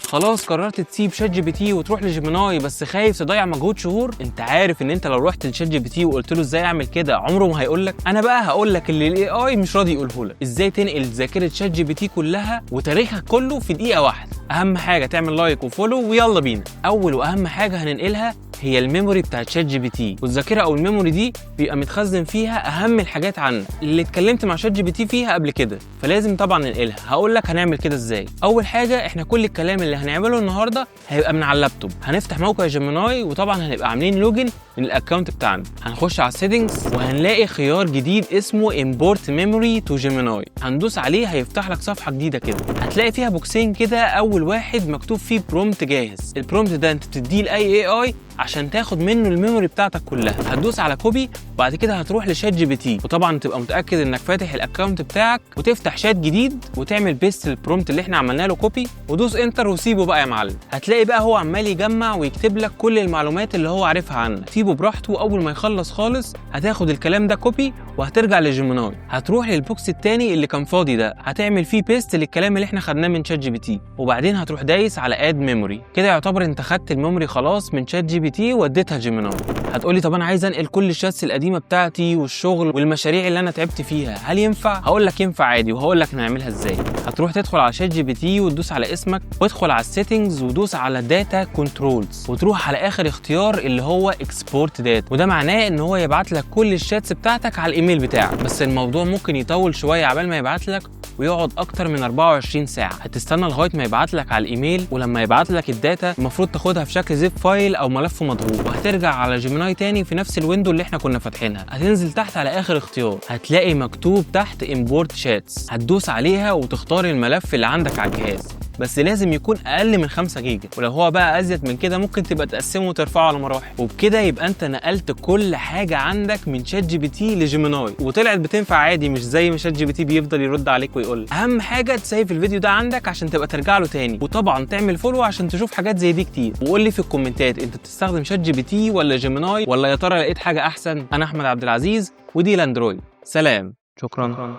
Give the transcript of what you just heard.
خلاص قررت تسيب شات جي بي تي وتروح لجيميناي بس خايف تضيع مجهود شهور؟ انت عارف ان انت لو رحت لشات جي بي تي وقلت له ازاي اعمل كده عمره ما هيقول لك. انا بقى هقول لك اللي الاي اي مش راضي يقوله لك، ازاي تنقل ذاكره شات جي بي تي كلها وتاريخك كله في دقيقه واحده. اهم حاجه تعمل لايك وفولو ويلا بينا. اول واهم حاجه هننقلها هي الميموري بتاعت شات جي بي تي، والذاكره او الميموري دي بيبقى متخزن فيها اهم الحاجات عنك اللي اتكلمت مع شات جي بي تي فيها قبل كده، فلازم طبعا ننقلها. هقول لك هنعمل كده ازاي. اول حاجه احنا كل الكلام اللي هنعمله النهارده هيبقى من على اللابتوب. هنفتح موقع جيميناي وطبعا هنبقى عاملين لوجن من الاكونت بتاعنا. هنخش على السيتنجز وهنلاقي خيار جديد اسمه امبورت ميموري تو جيميناي، هندوس عليه هيفتح لك صفحه جديده كده. هتلاقي فيها بوكسين كده، اول واحد مكتوب فيه برومبت جاهز. البرومبت ده انت بتديه لاي اي عشان تاخد منه الميموري بتاعتك كلها. هتدوس على كوبي وبعد كده هتروح لشات جي بي تي، وطبعا تبقى متاكد انك فاتح الاكونت بتاعك وتفتح شات جديد وتعمل بيست البرومبت اللي احنا عملنا له كوبي ودوس انتر وسيبه بقى يا معلم. هتلاقي بقى هو عمال يجمع ويكتب لك كل المعلومات اللي هو عارفها عنك. سيبه براحته، اول ما يخلص خالص هتاخد الكلام ده كوبي وهترجع لجيميناي. هتروح للبوكس التاني اللي كان فاضي ده، هتعمل فيه بيست للكلام اللي احنا خدناه من شات جي بي تي، وبعدين هتروح دايس على اد ميموري. كده يعتبر انت خدت الميموري خلاص من شات جي بي تي واديتها جيميناي. هتقولي طب انا عايز انقل كل الشاتس القديمه بتاعتي والشغل والمشاريع اللي انا تعبت فيها، هل ينفع؟ هقول لك ينفع عادي، وهقول لك نعملها ازاي. هتروح تدخل على شات جي بي تي وتدوس على اسمك وادخل على السيتنجز ودوس على داتا كنترولز وتروح على اخر اختيار اللي هو اكسبورت داتا، وده معناه ان هو يبعت لك كل الشاتس بتاعتك على الايميل بتاعك. بس الموضوع ممكن يطول شويه عبال ما يبعت لك ويقعد اكتر من 24 ساعه. هتستنى لغايه ما يبعت لك على الايميل، ولما يبعت لك الداتا المفروض تاخدها في شكل زيب فايل او ملف مضغوط، وهترجع على جيميناي تاني في نفس الويندو اللي احنا كنا فاتحينها. هتنزل تحت على اخر اختيار هتلاقي مكتوب تحت امبورت شاتس، هتدوس عليها وتختار الملف اللي عندك على الجهاز، بس لازم يكون اقل من 5 جيجا، ولو هو بقى ازيد من كده ممكن تبقى تقسمه وترفعه على مراحل. وبكده يبقى انت نقلت كل حاجه عندك من شات جي بي تي لجيميناي، وطلعت بتنفع عادي، مش زي ما شات جي بي تي بيفضل يرد عليك ويقول. اهم حاجه تسيف الفيديو ده عندك عشان تبقى ترجع له تاني، وطبعا تعمل فولو عشان تشوف حاجات زي دي كتير. وقول لي في الكومنتات انت بتستخدم شات جي بي تي ولا جيميناي، ولا يا ترى لقيت حاجه احسن؟ انا احمد عبد العزيز ودي لاندرويد. سلام. شكرا.